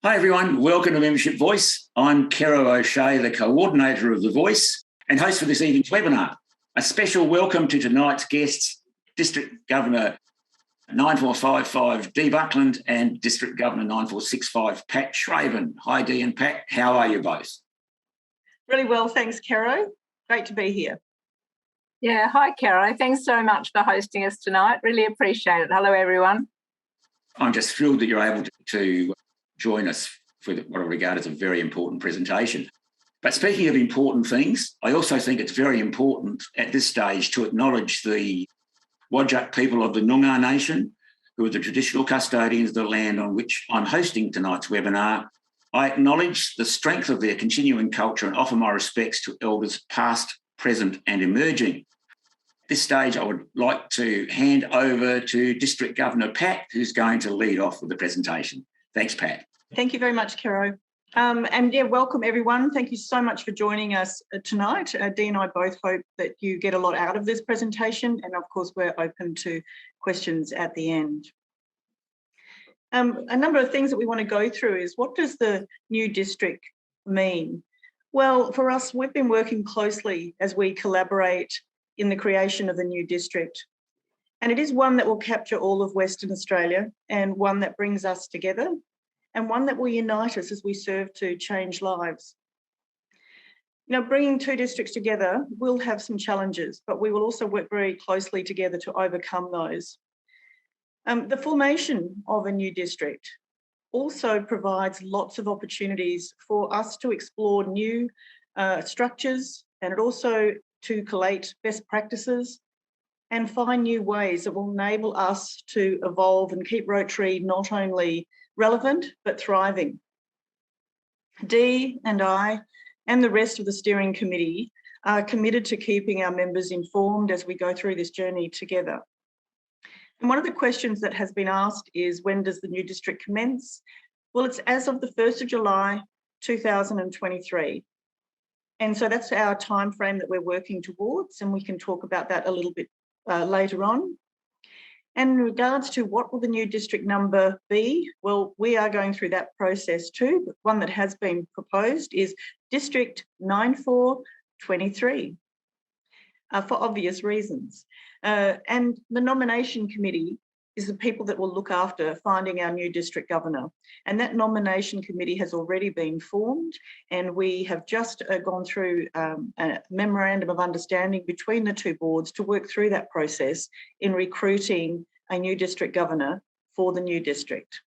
Hi everyone, welcome to Membership Voice. I'm Kero O'Shea, the coordinator of The Voice and host for this evening's webinar. A special welcome to tonight's guests, District Governor 9455 Dee Buckland and District Governor 9465 Pat Schraven. Hi Dee and Pat, how are you both? Really well, thanks Kero. Great to be here. Yeah, hi Kero. Thanks so much for hosting us tonight. Really appreciate it. Hello everyone. I'm just thrilled that you're able to join us for what I regard as a very important presentation. But speaking of important things, I also think it's very important at this stage to acknowledge the Whadjuk people of the Noongar Nation, who are the traditional custodians of the land on which I'm hosting tonight's webinar. I acknowledge the strength of their continuing culture and offer my respects to elders past, present and emerging. At this stage, I would like to hand over to District Governor Pat, who's going to lead off with the presentation. Thanks, Pat. Thank you very much, Kero. Welcome everyone. Thank you so much for joining us tonight. Dee and I both hope that you get a lot out of this presentation, and of course we're open to questions at the end. A number of things that we want to go through is, what does the new district mean? Well, for us, we've been working closely as we collaborate in the creation of the new district. And it is one that will capture all of Western Australia, and one that brings us together, and one that will unite us as we serve to change lives. You know, bringing two districts together will have some challenges, but we will also work very closely together to overcome those. The formation of a new district also provides lots of opportunities for us to explore new structures, and it also to collate best practices and find new ways that will enable us to evolve and keep Rotary not only relevant but thriving. Dee and I and the rest of the steering committee are committed to keeping our members informed as we go through this journey together. And one of the questions that has been asked is, when does the new district commence? Well, it's as of the 1st of July 2023. And so that's our time frame that we're working towards, and we can talk about that a little bit later on. And in regards to what will the new district number be, well, we are going through that process too, but one that has been proposed is District 9423 for obvious reasons. And the nomination committee is the people that will look after finding our new district governor. And that nomination committee has already been formed, and we have just gone through a memorandum of understanding between the two boards to work through that process in recruiting a new district governor for the new district.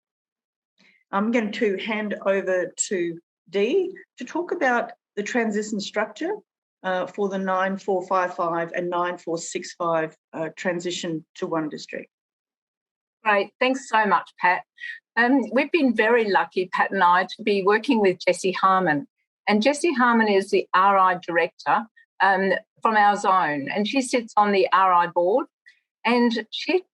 I'm going to hand over to Dee to talk about the transition structure for the 9455 and 9465 transition to one district. Great, thanks so much, Pat. We've been very lucky, Pat and I, to be working with Jessie Harmon. And Jessie Harmon is the RI director from our zone, and she sits on the RI board. And she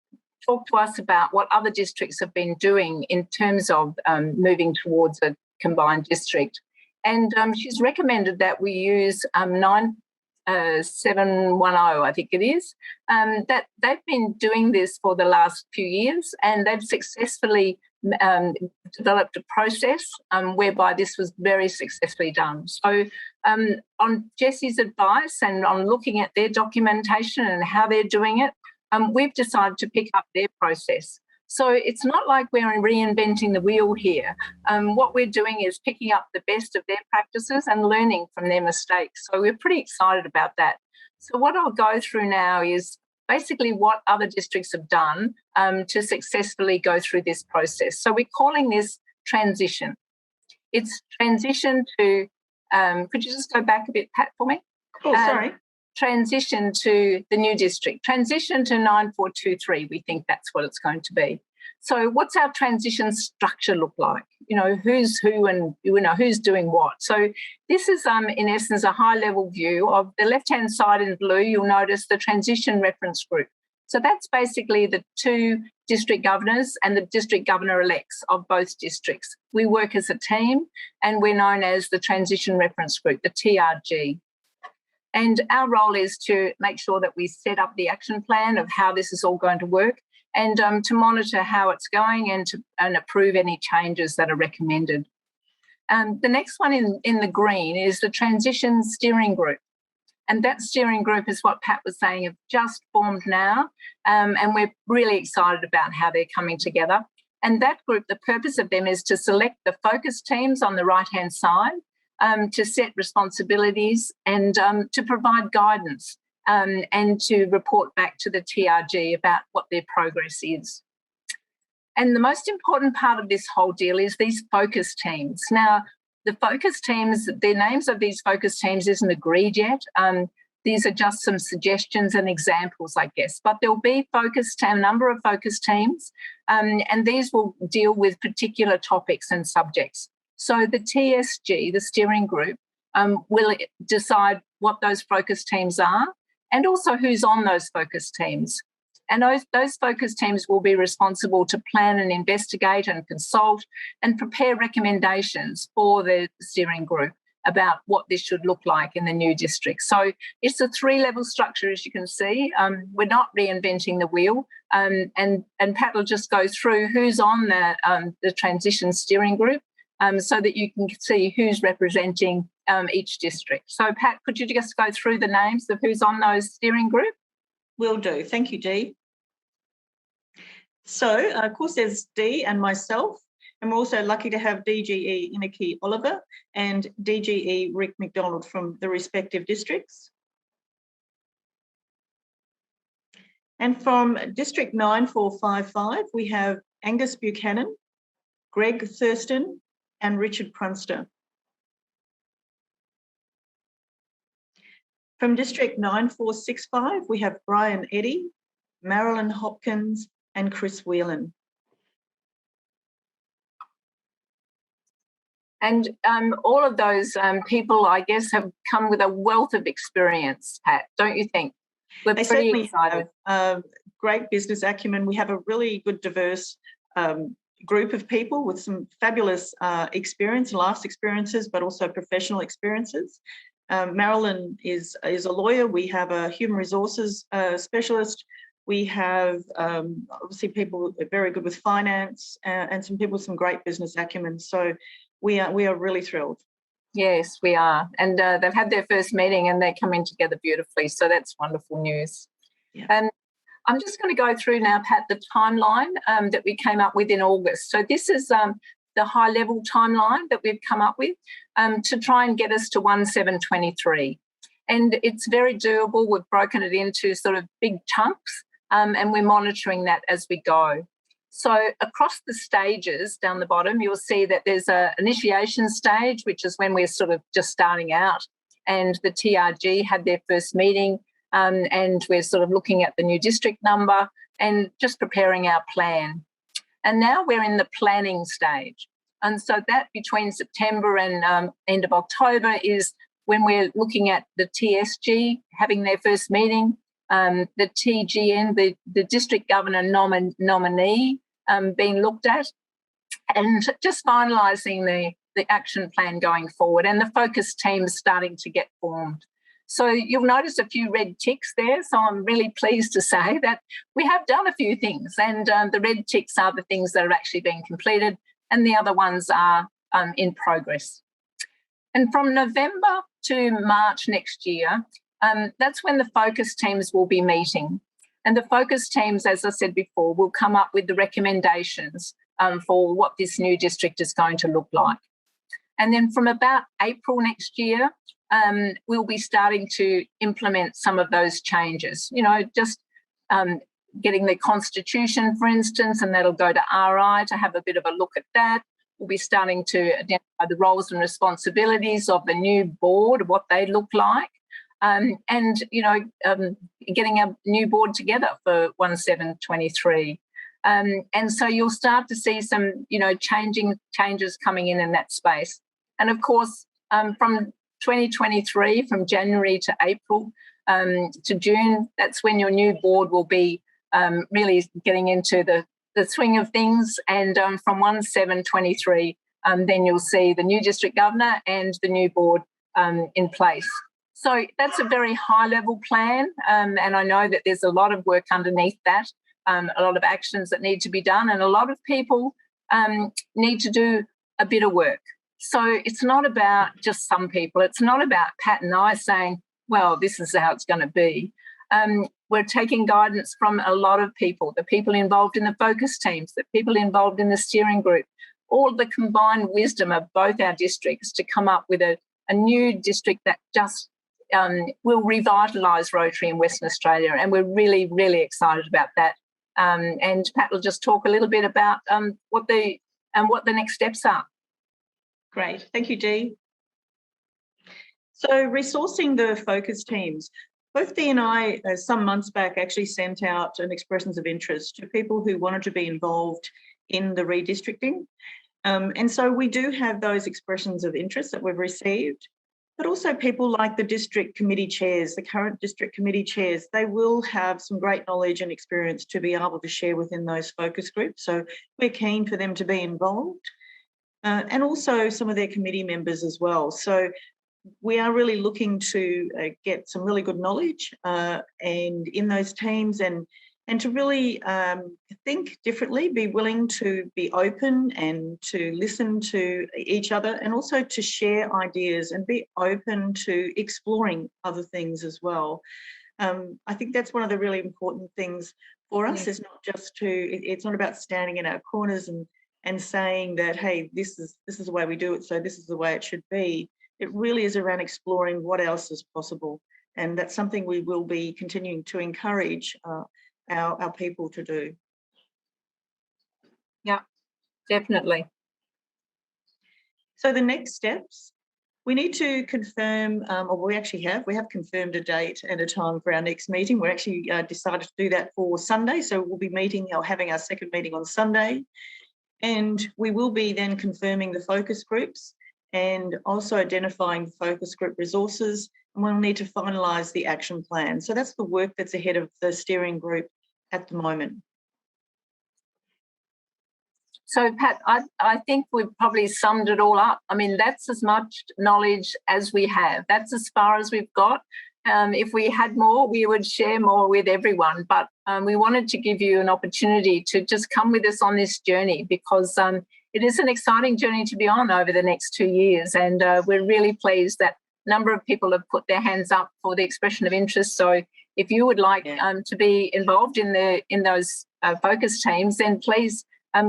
talked to us about what other districts have been doing in terms of moving towards a combined district. And she's recommended that we use 9710, I think it is, that they've been doing this for the last few years, and they've successfully developed a process whereby this was very successfully done. So on Jessie's advice and on looking at their documentation and how they're doing it, we've decided to pick up their process. So it's not like we're reinventing the wheel here. What we're doing is picking up the best of their practices and learning from their mistakes. So we're pretty excited about that. So what I'll go through now is basically what other districts have done to successfully go through this process. So we're calling this transition. It's transition to, could you just go back a bit, Pat, for me? Oh, sorry. Transition to the new district, transition to 9423, we think that's what it's going to be. So what's our transition structure look like? You know, who's who and, you know, who's doing what? So this is, in essence, a high-level view of the left-hand side in blue. You'll notice the transition reference group. So that's basically the two district governors and the district governor-elects of both districts. We work as a team, and we're known as the transition reference group, the TRG. And our role is to make sure that we set up the action plan of how this is all going to work and to monitor how it's going and approve any changes that are recommended. The next one in the green is the Transition Steering Group. And that steering group is what Pat was saying, have just formed now, and we're really excited about how they're coming together. And that group, the purpose of them is to select the focus teams on the right-hand side, to set responsibilities and to provide guidance and to report back to the TRG about what their progress is. And the most important part of this whole deal is these focus teams. Now, the focus teams, the names of these focus teams isn't agreed yet. These are just some suggestions and examples, I guess. But there'll be a number of focus teams, and these will deal with particular topics and subjects. So the TSG, the steering group, will decide what those focus teams are and also who's on those focus teams. And those focus teams will be responsible to plan and investigate and consult and prepare recommendations for the steering group about what this should look like in the new district. So it's a 3-level structure, as you can see. We're not reinventing the wheel. And Pat will just go through who's on the transition steering group so that you can see who's representing each district. So Pat, could you just go through the names of who's on those steering group? Will do. Thank you, Dee. So, of course, there's Dee and myself, and we're also lucky to have DGE Inaki Oliver and DGE Rick McDonald from the respective districts. And from District 9455, we have Angus Buchanan, Greg Thurston, and Richard Prunster. From District 9465, we have Brian Eddy, Marilyn Hopkins, and Chris Whelan. And all of those people, I guess, have come with a wealth of experience, Pat, don't you think? We're pretty excited. Great business acumen. We have a really good, diverse group of people with some fabulous experience, life experiences, but also professional experiences. Marilyn is a lawyer. We have a human resources specialist. We have obviously people very good with finance and some people with some great business acumen. So we are really thrilled. Yes, we are. And they've had their first meeting and they're coming together beautifully. So that's wonderful news. Yeah. And I'm just going to go through now, Pat, the timeline that we came up with in August. So this is the high-level timeline that we've come up with to try and get us to 1/7/23. And it's very doable. We've broken it into sort of big chunks and we're monitoring that as we go. So across the stages down the bottom, you'll see that there's an initiation stage, which is when we're sort of just starting out, and the TRG had their first meeting and we're sort of looking at the new district number and just preparing our plan. And now we're in the planning stage. And so that between September and end of October is when we're looking at the TSG having their first meeting, the TGN, the district governor nominee being looked at, and just finalising the action plan going forward and the focus teams starting to get formed. So you'll notice a few red ticks there. So I'm really pleased to say that we have done a few things, and the red ticks are the things that are actually being completed and the other ones are in progress. And from November to March next year, that's when the focus teams will be meeting. And the focus teams, as I said before, will come up with the recommendations for what this new district is going to look like. And then from about April next year, we'll be starting to implement some of those changes, just getting the constitution, for instance, and that'll go to RI to have a bit of a look at that. We'll be starting to identify the roles and responsibilities of the new board, what they look like, and getting a new board together for 1/7/23. And so you'll start to see some, changes coming in that space. And of course, from 2023, from January to April to June, that's when your new board will be really getting into the swing of things. And from 1/7/23, then you'll see the new district governor and the new board in place. So that's a very high-level plan, and I know that there's a lot of work underneath that. a lot of actions that need to be done, and a lot of people need to do a bit of work. So it's not about just some people. It's not about Pat and I saying, well, this is how it's going to be. We're taking guidance from a lot of people, the people involved in the focus teams, the people involved in the steering group, all the combined wisdom of both our districts to come up with a new district that just will revitalise Rotary in Western Australia. And we're really, really excited about that. And Pat will just talk a little bit about what the next steps are. Great. Thank you, Dee. So resourcing the focus teams. Both Dee and I, some months back, actually sent out an expressions of interest to people who wanted to be involved in the redistricting. And so we do have those expressions of interest that we've received, but also people like the district committee chairs, the current district committee chairs, they will have some great knowledge and experience to be able to share within those focus groups. So we're keen for them to be involved. And also some of their committee members as well. So we are really looking to get some really good knowledge and in those teams and to really think differently, be willing to be open and to listen to each other and also to share ideas and be open to exploring other things as well. I think that's one of the really important things for us. Is not just it's not about standing in our corners and saying that, hey, this is the way we do it, so this is the way it should be. It really is around exploring what else is possible. And that's something we will be continuing to encourage our people to do. Yeah, definitely. So the next steps, we need to confirm, or we have confirmed a date and a time for our next meeting. We're actually decided to do that for Sunday. So we'll be meeting or having our second meeting on Sunday. And we will be then confirming the focus groups and also identifying the focus group resources. And we'll need to finalise the action plan. So that's the work that's ahead of the steering group at the moment. So, Pat, I think we've probably summed it all up. I mean, that's as much knowledge as we have. That's as far as we've got. If we had more, we would share more with everyone. But we wanted to give you an opportunity to just come with us on this journey because it is an exciting journey to be on over the next 2 years. And we're really pleased that a number of people have put their hands up for the expression of interest. So if you would like to be involved in those focus teams, then please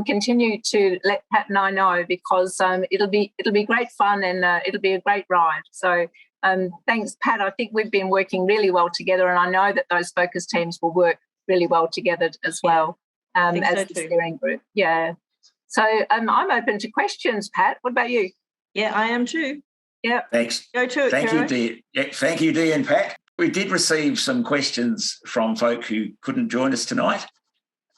continue to let Pat and I know because it'll be great fun and it'll be a great ride. So thanks, Pat. I think we've been working really well together, and I know that those focus teams will work really well together as well as the steering group. Yeah. So I'm open to questions, Pat. What about you? Yeah, I am too. Yeah. Thanks. Go to it, Thank Karen. you, Dee. Yeah, thank you, Dee and Pat. We did receive some questions from folk who couldn't join us tonight,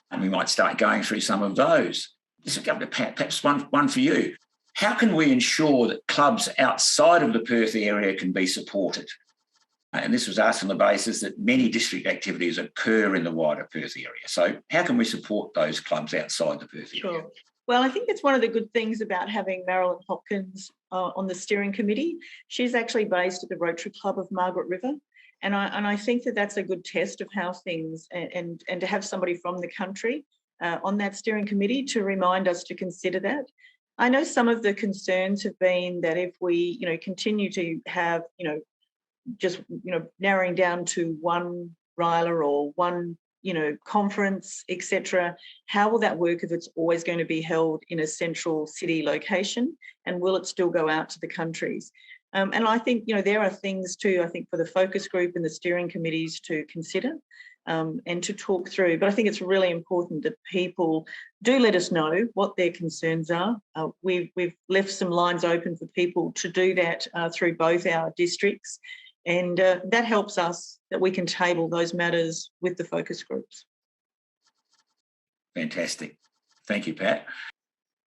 and we might start going through some of those. This will come to Pat. Perhaps one for you. How can we ensure that clubs outside of the Perth area can be supported? And this was asked on the basis that many district activities occur in the wider Perth area. So how can we support those clubs outside the Perth area? Sure. Well, I think it's one of the good things about having Marilyn Hopkins on the steering committee. She's actually based at the Rotary Club of Margaret River. And I think that that's a good test of how things and to have somebody from the country on that steering committee to remind us to consider that. I know some of the concerns have been that if we, continue to have, just, narrowing down to one RILA or one, conference, etc., how will that work if it's always going to be held in a central city location? And will it still go out to the countries? And I think, there are things too, I think, for the focus group and the steering committees to consider and to talk through. But I think it's really important that people do let us know what their concerns are. We've left some lines open for people to do that through both our districts. And that helps us that we can table those matters with the focus groups. Fantastic. Thank you, Pat.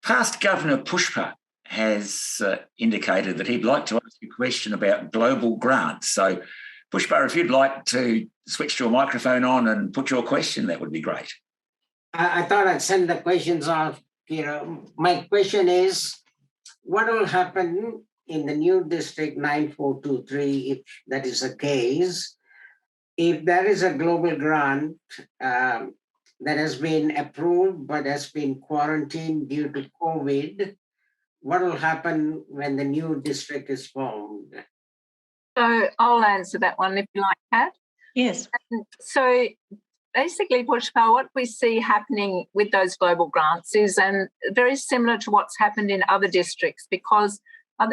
Past Governor Pushpa has indicated that he'd like to ask a question about global grants. So, Pushpa, if you'd like to switch your microphone on and put your question, that would be great. I thought I'd send the questions off. My question is, what will happen in the new district 9423, if that is the case, if there is a global grant, that has been approved but has been quarantined due to COVID, what will happen when the new district is formed? So I'll answer that one if you like, Pat. Yes. So basically, Pushpa, what we see happening with those global grants is very similar to what's happened in other districts, because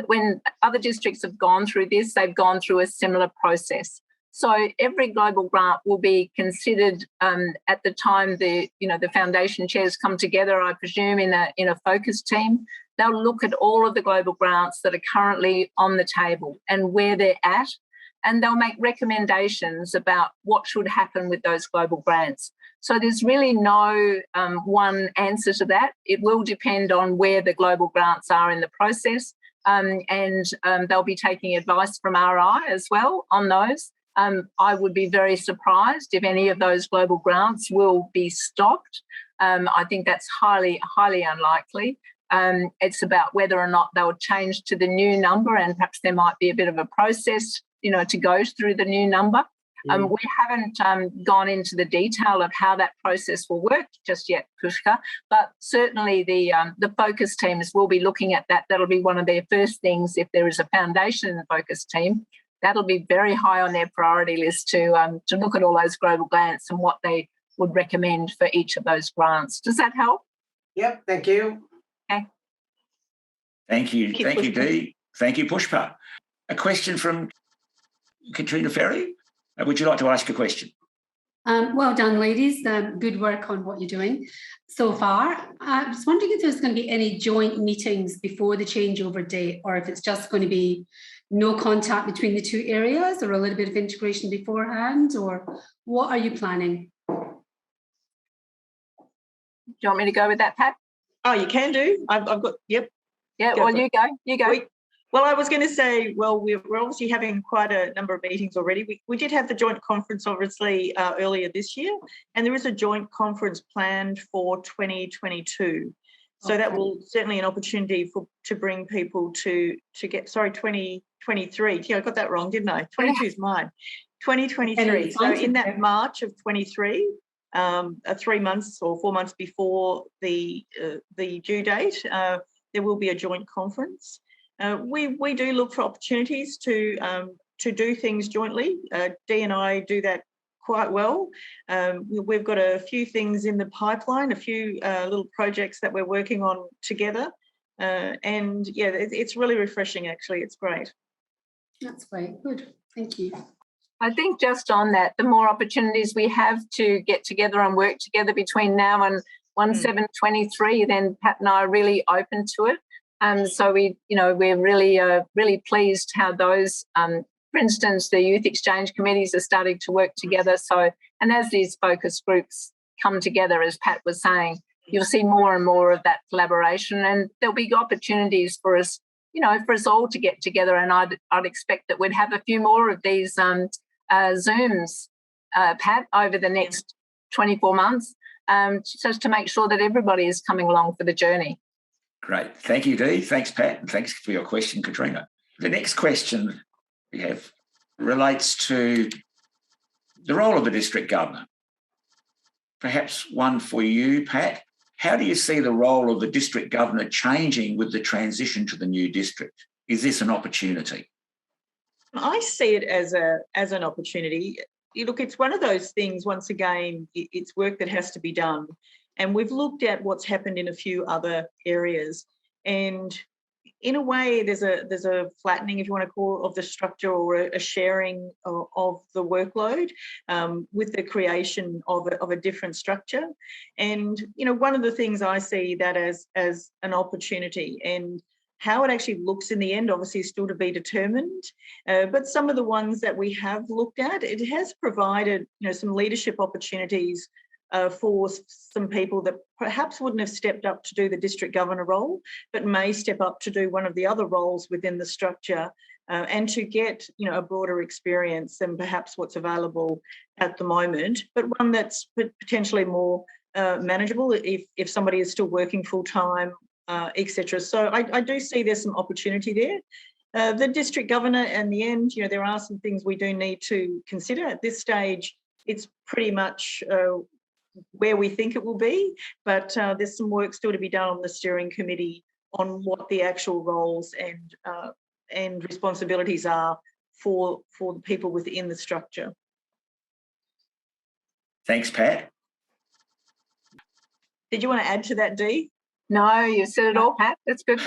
when other districts have gone through this, they've gone through a similar process. So every global grant will be considered at the time the foundation chairs come together, I presume, in a focus team. They'll look at all of the global grants that are currently on the table and where they're at, and they'll make recommendations about what should happen with those global grants. So there's really no one answer to that. It will depend on where the global grants are in the process, and they'll be taking advice from RI as well on those. I would be very surprised if any of those global grants will be stopped. I think that's highly, highly unlikely. It's about whether or not they'll change to the new number, and perhaps there might be a bit of a process, to go through the new number. We haven't gone into the detail of how that process will work just yet, Pushka, but certainly the focus teams will be looking at that. That'll be one of their first things if there is a foundation focus team. That'll be very high on their priority list to look at all those global grants and what they would recommend for each of those grants. Does that help? Yep, thank you. Okay. Thank you, Dee. Thank you, Pushpa. A question from Katrina Ferry. Would you like to ask a question? Well done, ladies. Good work on what you're doing so far. I was wondering if there's going to be any joint meetings before the changeover date, or if it's just going to be no contact between the two areas, or a little bit of integration beforehand, or what are you planning? Do you want me to go with that, Pat? Oh, you can do. I've got, yep. Yeah, well, you go. You go. Well, I was going to say, well, we're obviously having quite a number of meetings already. We did have the joint conference, obviously, earlier this year, and there is a joint conference planned for 2022. So that will certainly an opportunity to bring people to get, 2023. Yeah, I got that wrong, didn't I? 22 is mine. 2023. So in that March of 23, 3 months or 4 months before the due date, there will be a joint conference. We do look for opportunities to do things jointly. Dee and I do that quite well. We've got a few things in the pipeline, a few little projects that we're working on together. And yeah, it's really refreshing, actually. It's great. That's great. Good. Thank you. I think just on that, the more opportunities we have to get together and work together between now and 1/7/23, then Pat and I are really open to it. So we're really pleased how those, for instance, the youth exchange committees are starting to work together. So, and as these focus groups come together, as Pat was saying, you'll see more and more of that collaboration, and there'll be opportunities for us, for us all to get together. And I'd expect that we'd have a few more of these Zooms, Pat, over the next 24 months, just to make sure that everybody is coming along for the journey. Great. Thank you, Dee. Thanks, Pat, and thanks for your question, Katrina. The next question we have relates to the role of the district governor. Perhaps one for you, Pat. How do you see the role of the district governor changing with the transition to the new district? Is this an opportunity? I see it as an opportunity. Look, it's one of those things, once again, it's work that has to be done. And we've looked at what's happened in a few other areas. And in a way, there's a flattening, if you want to call it, of the structure, or a sharing of the workload with the creation of a different structure. And, one of the things I see that as an opportunity, and how it actually looks in the end, obviously, is still to be determined. But some of the ones that we have looked at, it has provided, some leadership opportunities for some people that perhaps wouldn't have stepped up to do the district governor role, but may step up to do one of the other roles within the structure, and to get, a broader experience than perhaps what's available at the moment, but one that's potentially more manageable if somebody is still working full-time, etc. So I do see there's some opportunity there. The district governor, in the end, there are some things we do need to consider. At this stage, it's pretty much where we think it will be, but there's some work still to be done on the steering committee on what the actual roles and responsibilities are for the people within the structure. Thanks, Pat. Did you want to add to that, Dee? No, you said it all, Pat. That's good.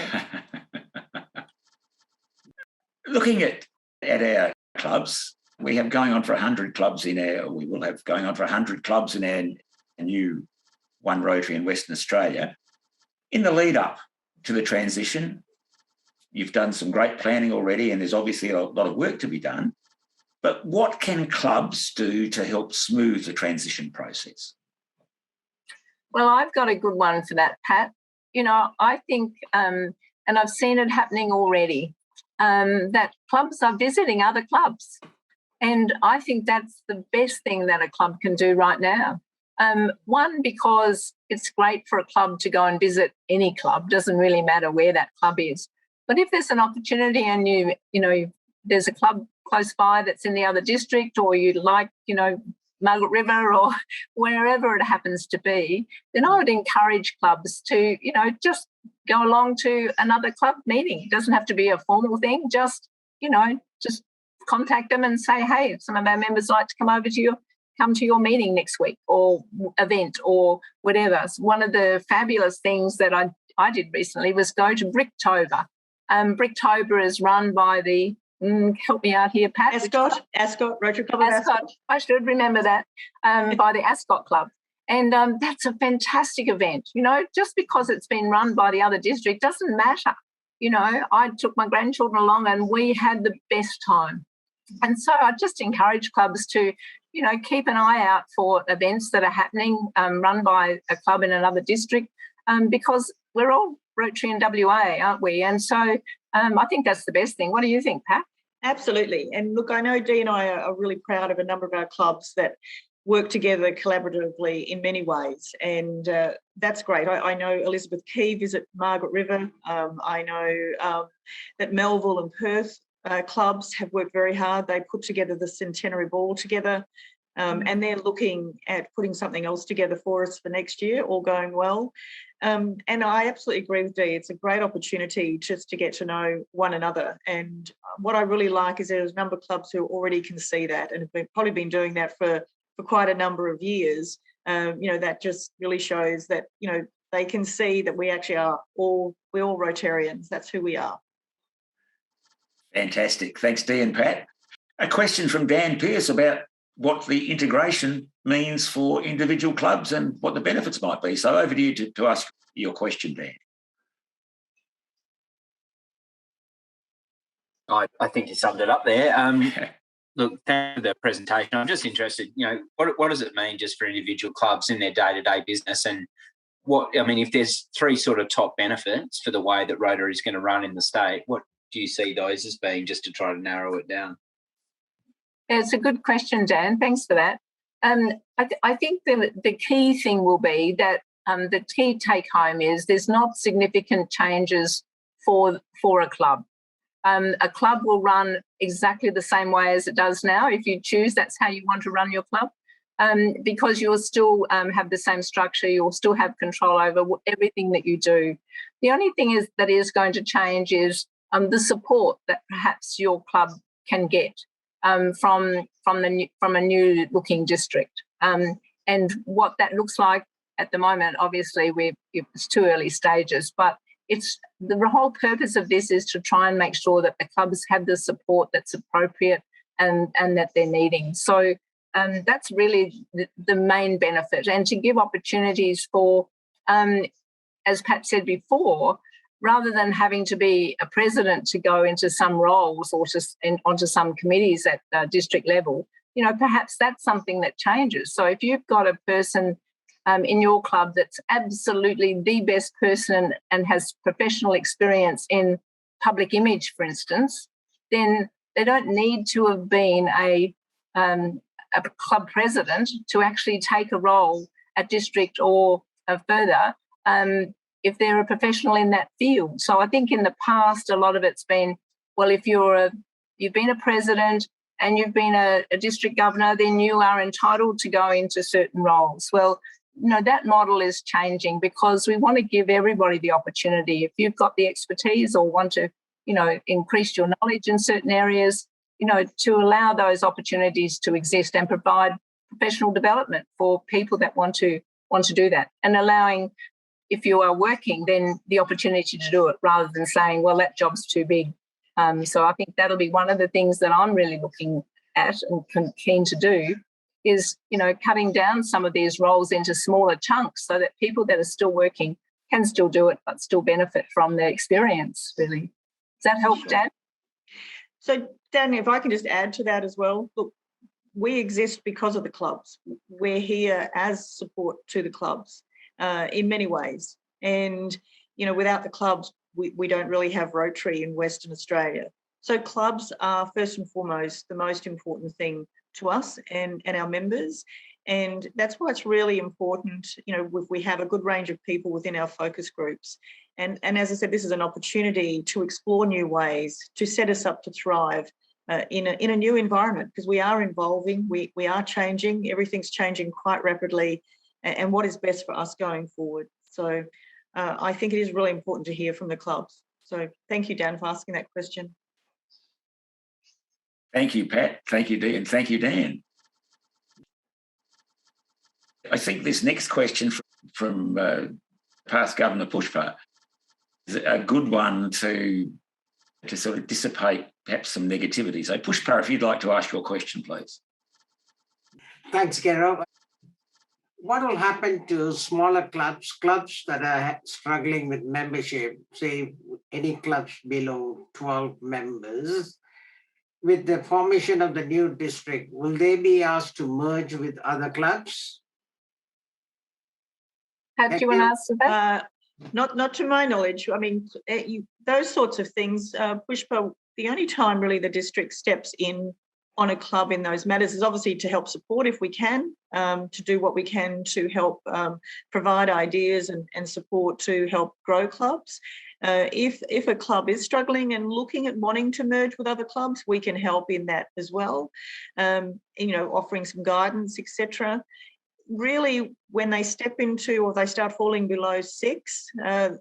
Looking at our clubs, we have going on for 100 clubs we will have going on for 100 clubs in our new One Rotary in Western Australia. In the lead up to the transition, you've done some great planning already, and there's obviously a lot of work to be done. But what can clubs do to help smooth the transition process? Well, I've got a good one for that, Pat. You know, I think, and I've seen it happening already, that clubs are visiting other clubs. And I think that's the best thing that a club can do right now. One, because it's great for a club to go and visit any club, doesn't really matter where that club is. But if there's an opportunity and you know, there's a club close by that's in the other district, or you'd like, you know, Margaret River or wherever it happens to be, then I would encourage clubs to, you know, just go along to another club meeting. It doesn't have to be a formal thing. Just, you know, just contact them and say, hey, some of our members like to come to your meeting next week or event or whatever. So one of the fabulous things that I did recently was go to Bricktober. Bricktober is run by the help me out here, Pat. Ascot, Rotary Club of Ascot. I should remember that, by the Ascot Club. And that's a fantastic event. You know, just because it's been run by the other district doesn't matter. You know, I took my grandchildren along and we had the best time. And so I just encourage clubs to, you know, keep an eye out for events that are happening run by a club in another district, because we're all Rotary in WA, aren't we? And so I think that's the best thing. What do you think, Pat? Absolutely. And look, I know Dee and I are really proud of a number of our clubs that work together collaboratively in many ways. And that's great. I know Elizabeth Key visit Margaret River. I know that Melville and Perth clubs have worked very hard. They put together the Centenary Ball together, and they're looking at putting something else together for us for next year, all going well. And I absolutely agree with Dee. It's a great opportunity just to get to know one another. And what I really like is there's a number of clubs who already can see that and have probably been doing that for quite a number of years. You know, that just really shows that, you know, they can see that we actually are we're all Rotarians. That's who we are. Fantastic. Thanks, Dee and Pat. A question from Dan Pearce about what the integration means for individual clubs and what the benefits might be. So over to you to ask your question, Dan. I think you summed it up there. Look, thanks for the presentation. I'm just interested, you know, what does it mean just for individual clubs in their day-to-day business, and if there's three sort of top benefits for the way that Rotary is going to run in the state, what do you see those as being, just to try to narrow it down? Yeah, it's a good question, Dan. Thanks for that. I think the key thing will be that the key take-home is there's not significant changes for a club. A club will run exactly the same way as it does now. If you choose, that's how you want to run your club, because you'll still have the same structure. You'll still have control over everything that you do. The only thing that is going to change is the support that perhaps your club can get from a new looking district, and what that looks like at the moment. Obviously, it's too early stages, but it's the whole purpose of this is to try and make sure that the clubs have the support that's appropriate and that they're needing. So that's really the main benefit, and to give opportunities for, as Pat said before, rather than having to be a president to go into some roles or onto some committees at district level, you know, perhaps that's something that changes. So if you've got a person in your club that's absolutely the best person and has professional experience in public image, for instance, then they don't need to have been a club president to actually take a role at district or further, if they're a professional in that field. So I think in the past, a lot of it's been, well, if you've been a president and you've been a district governor, then you are entitled to go into certain roles. Well, that model is changing because we want to give everybody the opportunity. If you've got the expertise or want to, increase your knowledge in certain areas, to allow those opportunities to exist and provide professional development for people that want to do that, and allowing, if you are working, then the opportunity to do it rather than saying, well, that job's too big. So I think that'll be one of the things that I'm really looking at and keen to do is, cutting down some of these roles into smaller chunks so that people that are still working can still do it but still benefit from their experience, really. Does that help, Sure. Dan? So, Dan, if I can just add to that as well, look, we exist because of the clubs. We're here as support to the clubs in many ways. And, without the clubs, we don't really have Rotary in Western Australia. So clubs are first and foremost the most important thing to us and our members. And that's why it's really important, if we have a good range of people within our focus groups. And as I said, this is an opportunity to explore new ways to set us up to thrive in a new environment, because we are evolving, we are changing, everything's changing quite rapidly, and what is best for us going forward. So I think it is really important to hear from the clubs. So thank you, Dan, for asking that question. Thank you, Pat. Thank you, Dan. Thank you, Dan. I think this next question from past Governor Pushpa is a good one to sort of dissipate perhaps some negativity. So Pushpa, if you'd like to ask your question, please. Thanks, Carol. What will happen to smaller clubs that are struggling with membership, say any clubs below 12 members, with the formation of the new district? Will they be asked to merge with other clubs? Pat, do you want to answer that? Not to my knowledge. I mean, those sorts of things, Pushpa, the only time really the district steps in on a club in those matters is obviously to help support if we can, to do what we can to help provide ideas and support to help grow clubs. If a club is struggling and looking at wanting to merge with other clubs, we can help in that as well, offering some guidance, etc. Really, when they step into or they start falling below 6,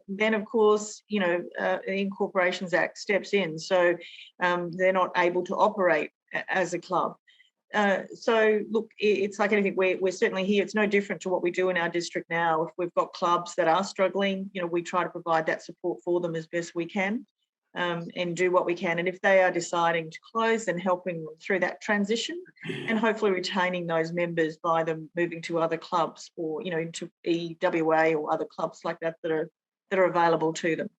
then of course, the Incorporations Act steps in. So they're not able to operate as a club. So look, it's like anything, we're certainly here. It's no different to what we do in our district now. If we've got clubs that are struggling, we try to provide that support for them as best we can, and do what we can. And if they are deciding to close, then helping them through that transition and hopefully retaining those members by them moving to other clubs or, into EWA or other clubs like that that are available to them.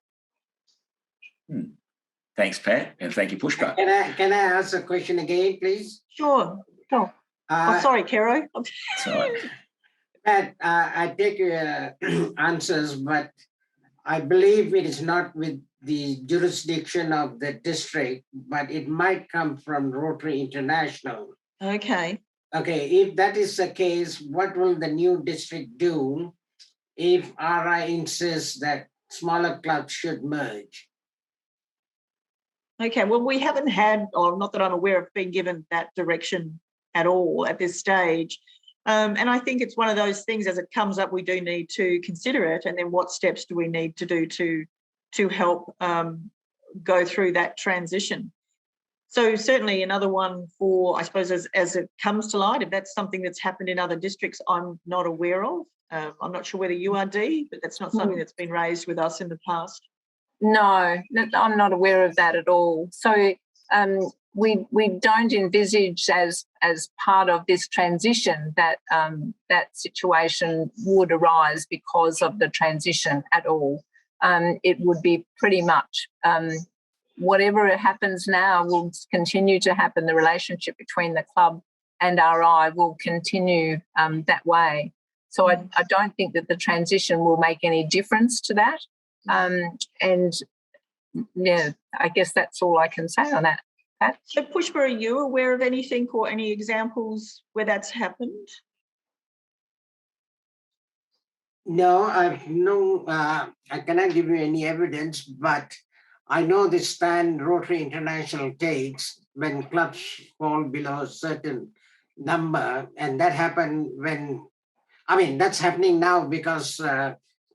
Thanks, Pat, and thank you, Pushpa. Can I ask a question again, please? Sure. Sorry, Kero. Sorry. Pat, I take your answers, but I believe it is not with the jurisdiction of the district, but it might come from Rotary International. Okay. Okay, if that is the case, what will the new district do if RI insists that smaller clubs should merge? Okay, well, we haven't had, or not that I'm aware of, been given that direction at all at this stage. And I think it's one of those things, as it comes up, we do need to consider it. And then what steps do we need to do to help go through that transition? So certainly another one for, I suppose, as it comes to light, if that's something that's happened in other districts I'm not aware of. I'm not sure whether you are, Dee, but that's not something that's been raised with us in the past. No, I'm not aware of that at all. So we don't envisage as part of this transition that that situation would arise because of the transition at all. It would be pretty much whatever happens now will continue to happen. The relationship between the club and RI will continue that way. So I don't think that the transition will make any difference to that. And yeah, I guess that's all I can say on that. Pat? So Pushpa, are you aware of anything or any examples where that's happened? No, I cannot give you any evidence, but I know the stand Rotary International takes when clubs fall below a certain number, and that happened when, that's happening now because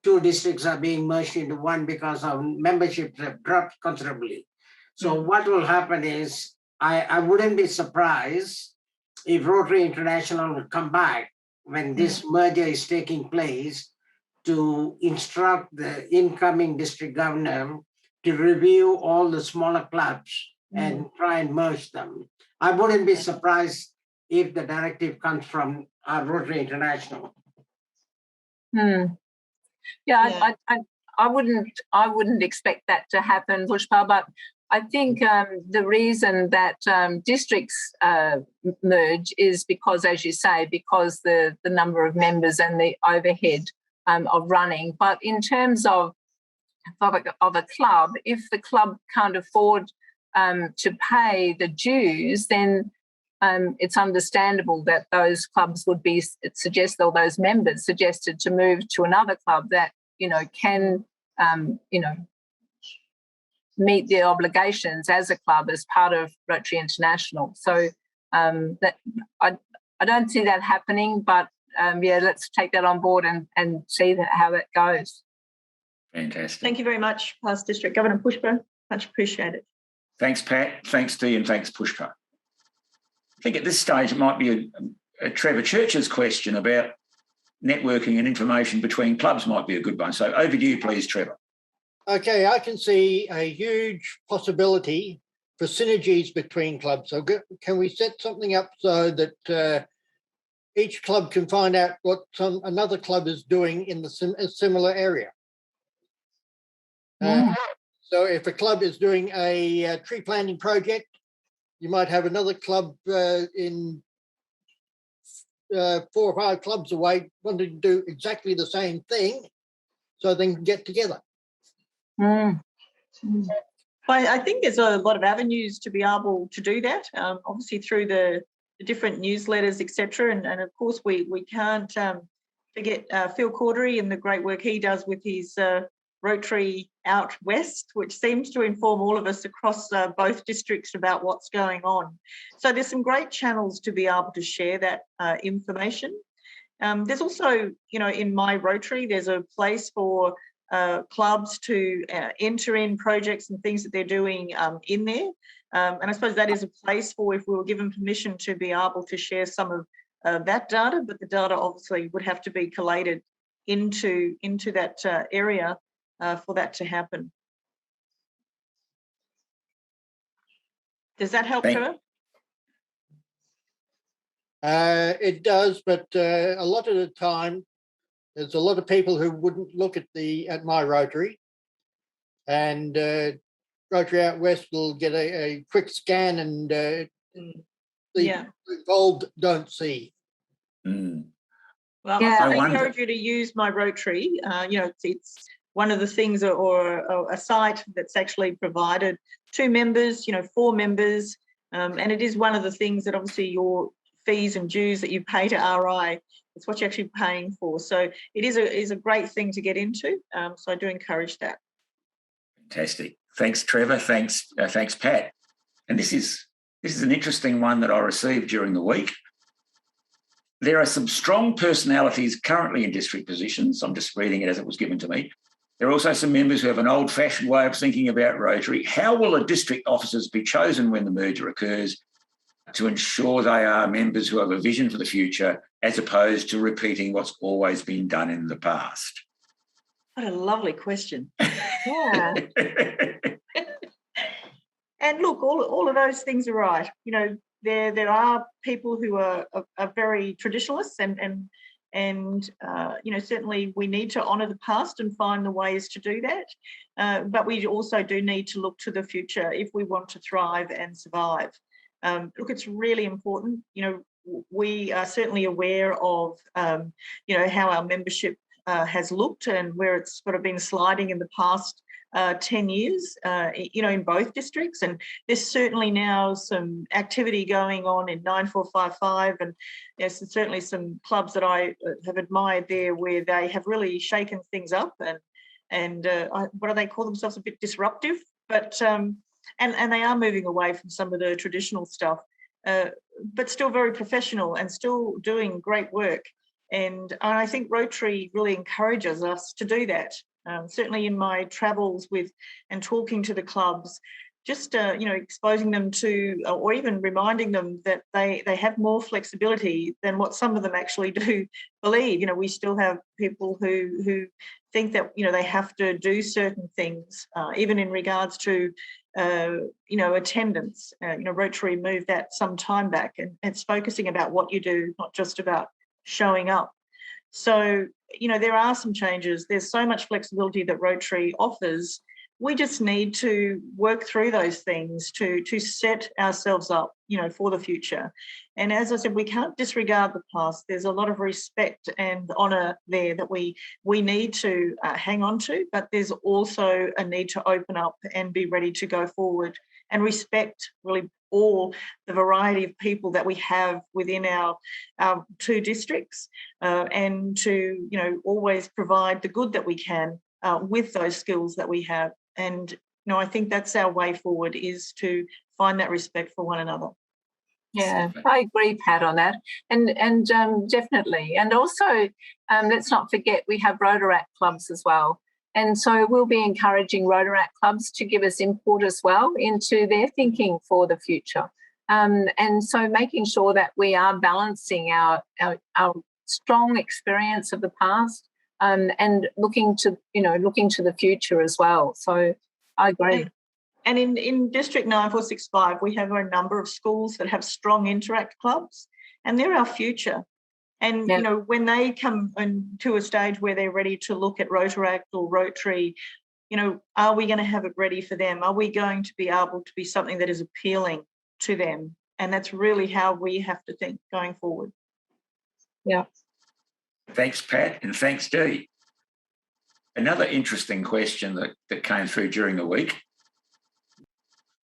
2 districts are being merged into one because our memberships have dropped considerably. So what will happen is, I wouldn't be surprised if Rotary International will come back when this merger is taking place to instruct the incoming district governor to review all the smaller clubs and try and merge them. I wouldn't be surprised if the directive comes from Rotary International. Yeah. I wouldn't expect that to happen, Pushpa, but I think the reason that districts merge is because, as you say, because the number of members and the overhead of running. But in terms of a club, if the club can't afford to pay the dues, then it's understandable that those clubs would be those members suggested to move to another club that can meet their obligations as a club as part of Rotary International. So that I don't see that happening, but let's take that on board and see how that goes. Fantastic. Thank you very much, Past District Governor Pushpa. Much appreciated. Thanks, Pat. Thanks, Dee, and thanks, Pushpa. I think at this stage it might be a Trevor Church's question about networking and information between clubs might be a good one. So over to you, please, Trevor. Okay, I can see a huge possibility for synergies between clubs. So can we set something up so that each club can find out what another club is doing in a similar area? So if a club is doing a tree planting project, you might have another club in 4 or 5 clubs away wanting to do exactly the same thing so they can get together. I think there's a lot of avenues to be able to do that, obviously through the different newsletters, etc. And of course, we can't forget Phil Cordery and the great work he does with his Rotary Out West, which seems to inform all of us across both districts about what's going on. So there's some great channels to be able to share that information. There's also, in my Rotary, there's a place for clubs to enter in projects and things that they're doing in there. And I suppose that is a place for, if we were given permission to be able to share some of that data, but the data obviously would have to be collated into that area for that to happen. Does that help, Trevor? It does, but a lot of the time, there's a lot of people who wouldn't look at my Rotary, and Rotary Out West will get a quick scan and the involved don't see. Well, I encourage you to use my Rotary. It's one of the things, or a site that's actually provided to members, 4 members, and it is one of the things that obviously your fees and dues that you pay to RI, it's what you're actually paying for. So it is a great thing to get into. So I do encourage that. Fantastic. Thanks, Trevor. Thanks, Pat. And this is an interesting one that I received during the week. There are some strong personalities currently in district positions. I'm just reading it as it was given to me. There are also some members who have an old-fashioned way of thinking about Rotary. How will the district officers be chosen when the merger occurs to ensure they are members who have a vision for the future as opposed to repeating what's always been done in the past? What a lovely question. Yeah. And look, all of those things are right. There are people who are very traditionalists, and certainly we need to honour the past and find the ways to do that. But we also do need to look to the future if we want to thrive and survive. Look, it's really important. We are certainly aware of, how our membership has looked and where it's sort of been sliding in the past 10 years, in both districts. And there's certainly now some activity going on in 9455, and there's certainly some clubs that I have admired there where they have really shaken things up and what do they call themselves, a bit disruptive. but and they are moving away from some of the traditional stuff, but still very professional and still doing great work. And I think Rotary really encourages us to do that. Certainly in my travels with and talking to the clubs, just exposing them to, or even reminding them that they have more flexibility than what some of them actually do believe. We still have people who think that they have to do certain things, even in regards to attendance. Rotary moved that some time back, and it's focusing about what you do, not just about showing up. So there are some changes. There's so much flexibility that Rotary offers. We just need to work through those things to set ourselves up, for the future. And as I said, we can't disregard the past. There's a lot of respect and honour there that we need to hang on to, but there's also a need to open up and be ready to go forward and respect really all the variety of people that we have within our two districts, and to always provide the good that we can with those skills that we have. And I think that's our way forward, is to find that respect for one another. Yeah, I agree, Pat, on that, and definitely. And also, let's not forget we have Rotaract clubs as well, and so we'll be encouraging Rotaract clubs to give us input as well into their thinking for the future, and so making sure that we are balancing our strong experience of the past, and looking to the future as well. So I agree. And in District 9465, we have a number of schools that have strong interact clubs, and they're our future. And, when they come to a stage where they're ready to look at Rotaract or Rotary, are we going to have it ready for them? Are we going to be able to be something that is appealing to them? And that's really how we have to think going forward. Yeah. Thanks, Pat, and thanks, Dee. Another interesting question that came through during the week,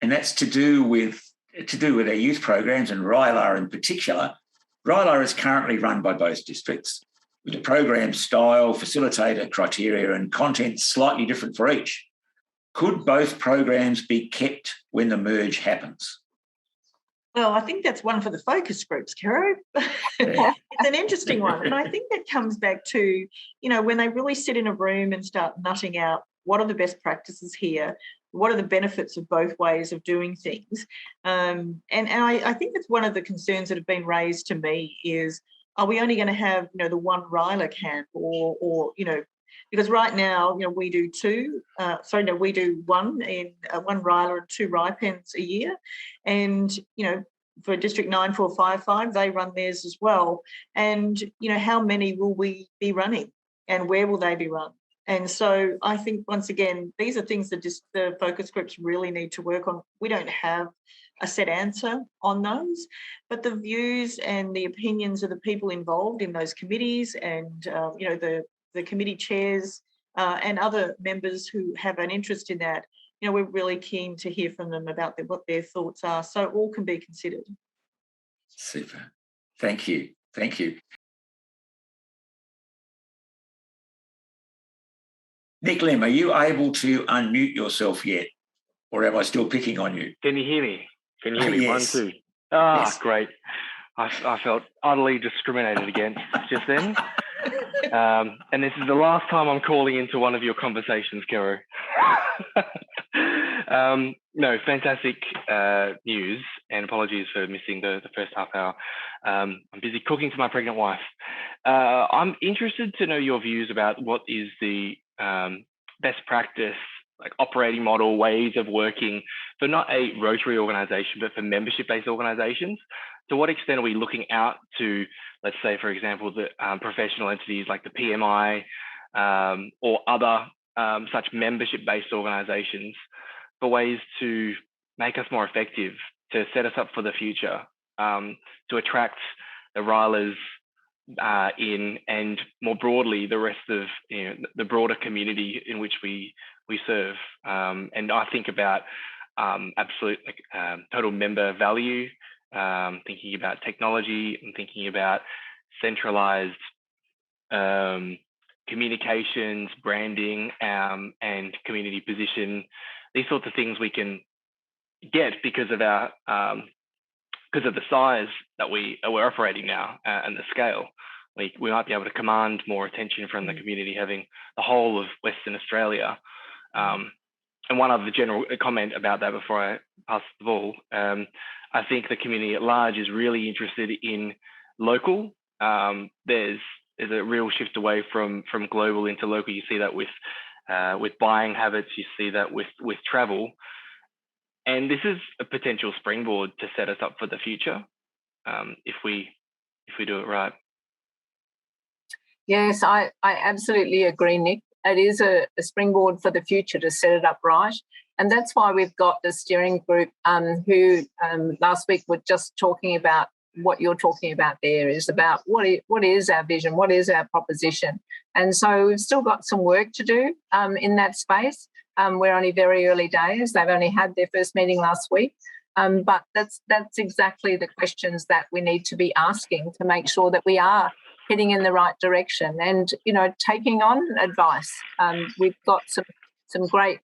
and that's to do with our youth programs, and RYLA in particular. RYLA is currently run by both districts, with the program style, facilitator, criteria and content slightly different for each. Could both programs be kept when the merge happens? Well, I think that's one for the focus groups, Caro. It's an interesting one. And I think that comes back to, when they really sit in a room and start nutting out what are the best practices here, what are the benefits of both ways of doing things. And I think that's one of the concerns that have been raised to me is, are we only going to have, the one RYLA camp or because right now, we do we do one RYLA and two RIPENs a year. And, for District 9455, they run theirs as well. And, how many will we be running and where will they be run? And so I think, once again, these are things that just the focus groups really need to work on. We don't have a set answer on those, but the views and the opinions of the people involved in those committees and, the committee chairs and other members who have an interest in that, we're really keen to hear from them about what their thoughts are. So all can be considered. Super. Thank you. Thank you. Nick Lim, are you able to unmute yourself yet? Or am I still picking on you? Can you hear me? Can you hear me? Yes. 1, 2. Yes. Great. I felt utterly discriminated against just then. And this is the last time I'm calling into one of your conversations, Kero. No, fantastic news, and apologies for missing the first half hour. I'm busy cooking for my pregnant wife. I'm interested to know your views about what is the best practice, like operating model, ways of working for not a Rotary organisation, but for membership-based organisations. To what extent are we looking out to, let's say, for example, the professional entities like the PMI or other such membership-based organisations for ways to make us more effective, to set us up for the future, to attract the RYLAs in, and more broadly, the rest of the broader community in which we serve. And I think about absolute total member value, thinking about technology, and thinking about centralized communications, branding, and community position these sorts of things we can get because of our because of the size that we're operating now and the scale. We might be able to command more attention from the community, having the whole of Western Australia. And one other general comment about that before I pass the ball, I think the community at large is really interested in local. There's a real shift away from global into local. You see that with buying habits, you see that with travel. And this is a potential springboard to set us up for the future if we do it right. Yes, I absolutely agree, Nick. It is a springboard for the future to set it up right. And that's why we've got the steering group who last week were just talking about what you're talking about there, is about what is our vision, what is our proposition. And so we've still got some work to do in that space. We're only very early days. They've only had their first meeting last week. But that's exactly the questions that we need to be asking to make sure that we are heading in the right direction and, taking on advice. We've got some great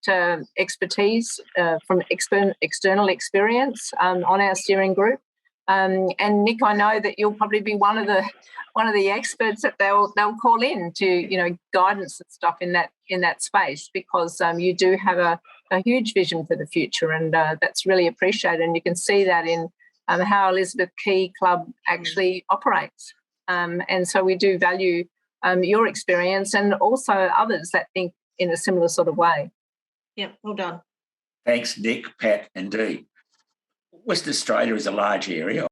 expertise from external experience on our steering group. And Nick, I know that you'll probably be one of the experts that they'll call in to, guidance and stuff in that space, because you do have a huge vision for the future, and that's really appreciated. And you can see that in how Elizabeth Key Club actually operates. And so we do value your experience and also others that think in a similar sort of way. Yeah, well done. Thanks, Nick, Pat and Dee. Western Australia is a large area.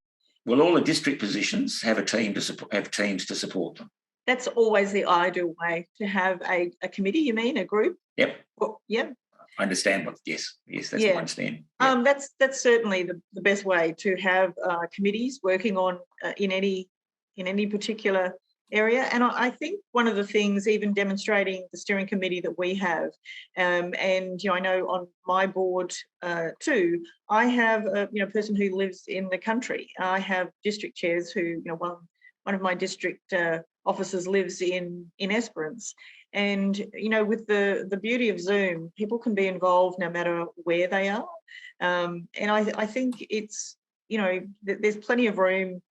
Will all the district positions have teams to support them? That's always the ideal way, to have a committee, you mean, a group? Yep. Well, yeah. I understand yes, that's what I understand. Yep. That's certainly the best way, to have committees working on in any particular area. And I think one of the things, even demonstrating the steering committee that we have, and I know on my board too, I have a person who lives in the country. I have district chairs who, one of my district officers lives in Esperance. And, with the beauty of Zoom, people can be involved no matter where they are. And I think it's, there's plenty of room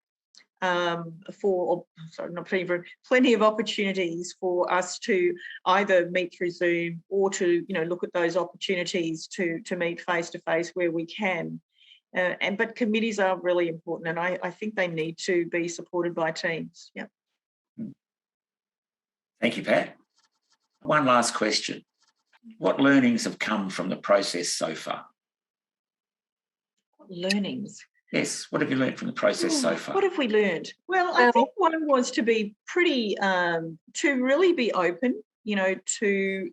plenty of opportunities for us to either meet through Zoom or to, look at those opportunities to meet face to face where we can. But committees are really important, and I think they need to be supported by teams. Yeah. Thank you, Pat. One last question. What learnings have come from the process so far? Learnings? Yes, what have you learned from the process so far? What have we learned? Well, I think one was to be pretty, to really be open, to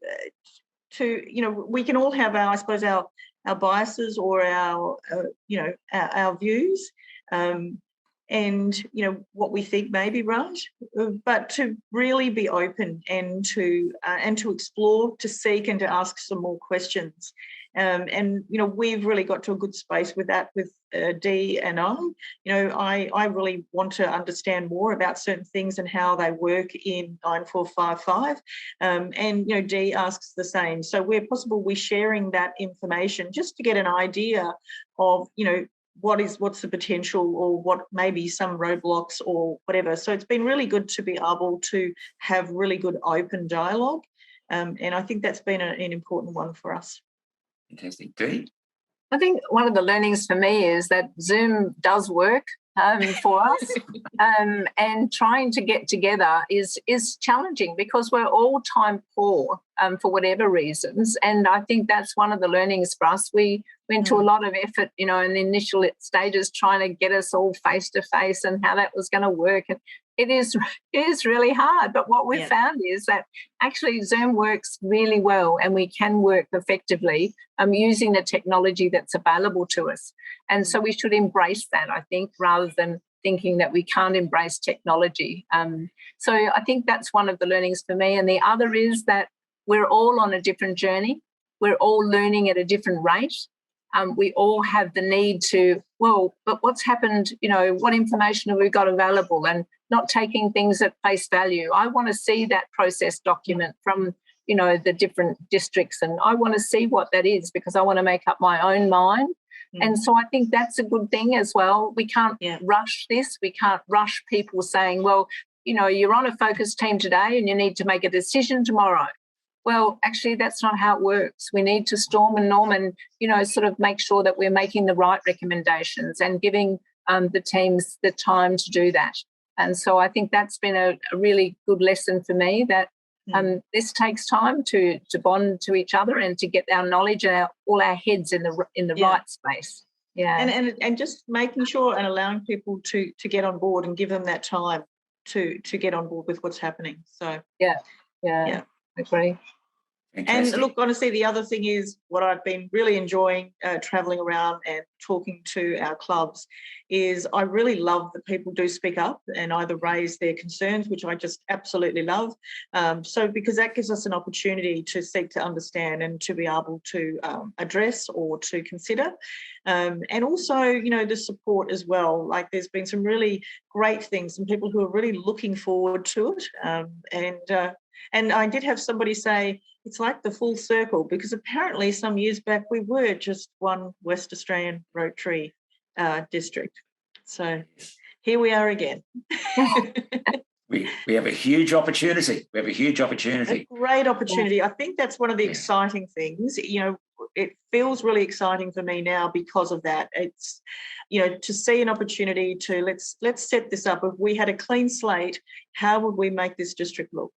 we can all have our biases or our views, and, what we think may be right, but to really be open and to explore, to seek and to ask some more questions. And, we've really got to a good space with that, with Dee and I really want to understand more about certain things and how they work in 9455. And, Dee asks the same. So where possible, we're sharing that information just to get an idea of, what's the potential, or what maybe some roadblocks or whatever. So it's been really good to be able to have really good open dialogue. And I think that's been an important one for us. Fantastic. Dee? I think one of the learnings for me is that Zoom does work for us, and trying to get together is challenging because we're all time poor for whatever reasons. And I think that's one of the learnings for us. We went to a lot of effort, in the initial stages, trying to get us all face to face and how that was going to work. And it is really hard. But what we've found is that actually Zoom works really well, and we can work effectively using the technology that's available to us. And so we should embrace that, I think, rather than thinking that we can't embrace technology. So I think that's one of the learnings for me. And the other is that we're all on a different journey. We're all learning at a different rate. We all have the need to, but what's happened, what information have we got available, and not taking things at face value. I want to see that process document from the different districts, and I want to see what that is because I want to make up my own mind. And so I think that's a good thing as well. We can't rush this. We can't rush people saying, well, you're on a focus team today and you need to make a decision tomorrow. Well, actually, that's not how it works. We need to storm and norm and, sort of make sure that we're making the right recommendations and giving the teams the time to do that. And so I think that's been a really good lesson for me, that this takes time to bond to each other and to get our knowledge and all our heads in the right space. Yeah, and just making sure and allowing people to get on board and give them that time to get on board with what's happening. So yeah, agree. Fantastic. And look, honestly, the other thing is what I've been really enjoying travelling around and talking to our clubs is I really love that people do speak up and either raise their concerns, which I just absolutely love. So because that gives us an opportunity to seek to understand and to be able to address or to consider. And also, the support as well. Like there's been some really great things and people who are really looking forward to it. And I did have somebody say, it's like the full circle, because apparently some years back we were just one West Australian Rotary district. So here we are again. We have a huge opportunity. We have a huge opportunity. A great opportunity. I think that's one of the exciting things. It feels really exciting for me now because of that. It's, to see an opportunity to let's set this up. If we had a clean slate, how would we make this district look?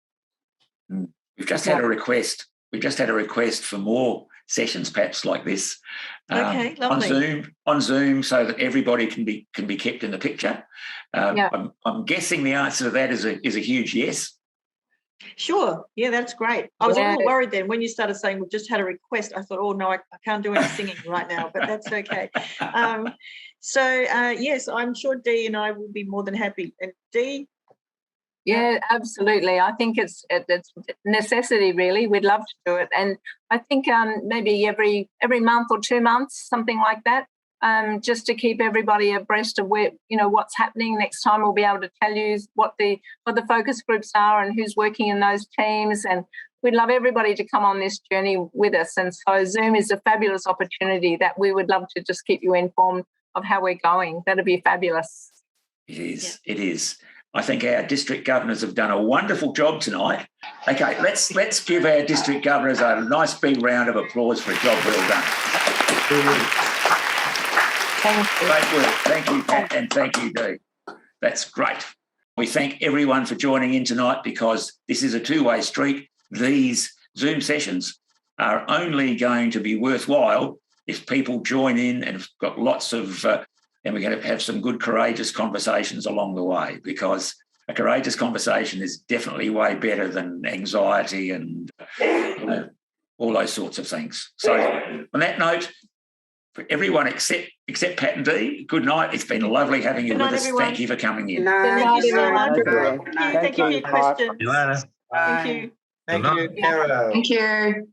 We've just had a request. We've just had a request for more sessions, perhaps like this, okay, lovely. on Zoom, so that everybody can be kept in the picture. I'm guessing the answer to that is a huge yes. Sure. Yeah, that's great. I was a little worried then when you started saying we've just had a request. I thought, oh no, I can't do any singing right now, but that's okay. Yes, I'm sure Dee and I will be more than happy. And Dee. Yeah, absolutely. I think it's necessity, really. We'd love to do it. And I think maybe every month or 2 months, something like that, just to keep everybody abreast of where, what's happening. Next time we'll be able to tell you what the focus groups are and who's working in those teams. And we'd love everybody to come on this journey with us. And so Zoom is a fabulous opportunity that we would love to just keep you informed of how we're going. That'd be fabulous. It is. Yeah. It is. I think our district governors have done a wonderful job tonight. Okay, let's give our district governors a nice big round of applause for a job well done. Thank you. Great work. Thank you, Pat, and thank you, Dee. That's great. We thank everyone for joining in tonight because this is a two-way street. These Zoom sessions are only going to be worthwhile if people join in and have got lots of... and we're going to have some good, courageous conversations along the way, because a courageous conversation is definitely way better than anxiety and all those sorts of things. So on that note, for everyone except Pat and Dee, good night. It's been lovely having you with us. Everyone. Thank you for coming in. Thank you so much. Thank you for your questions. Thank you. Thank you. Thank you, Carol. Thank you.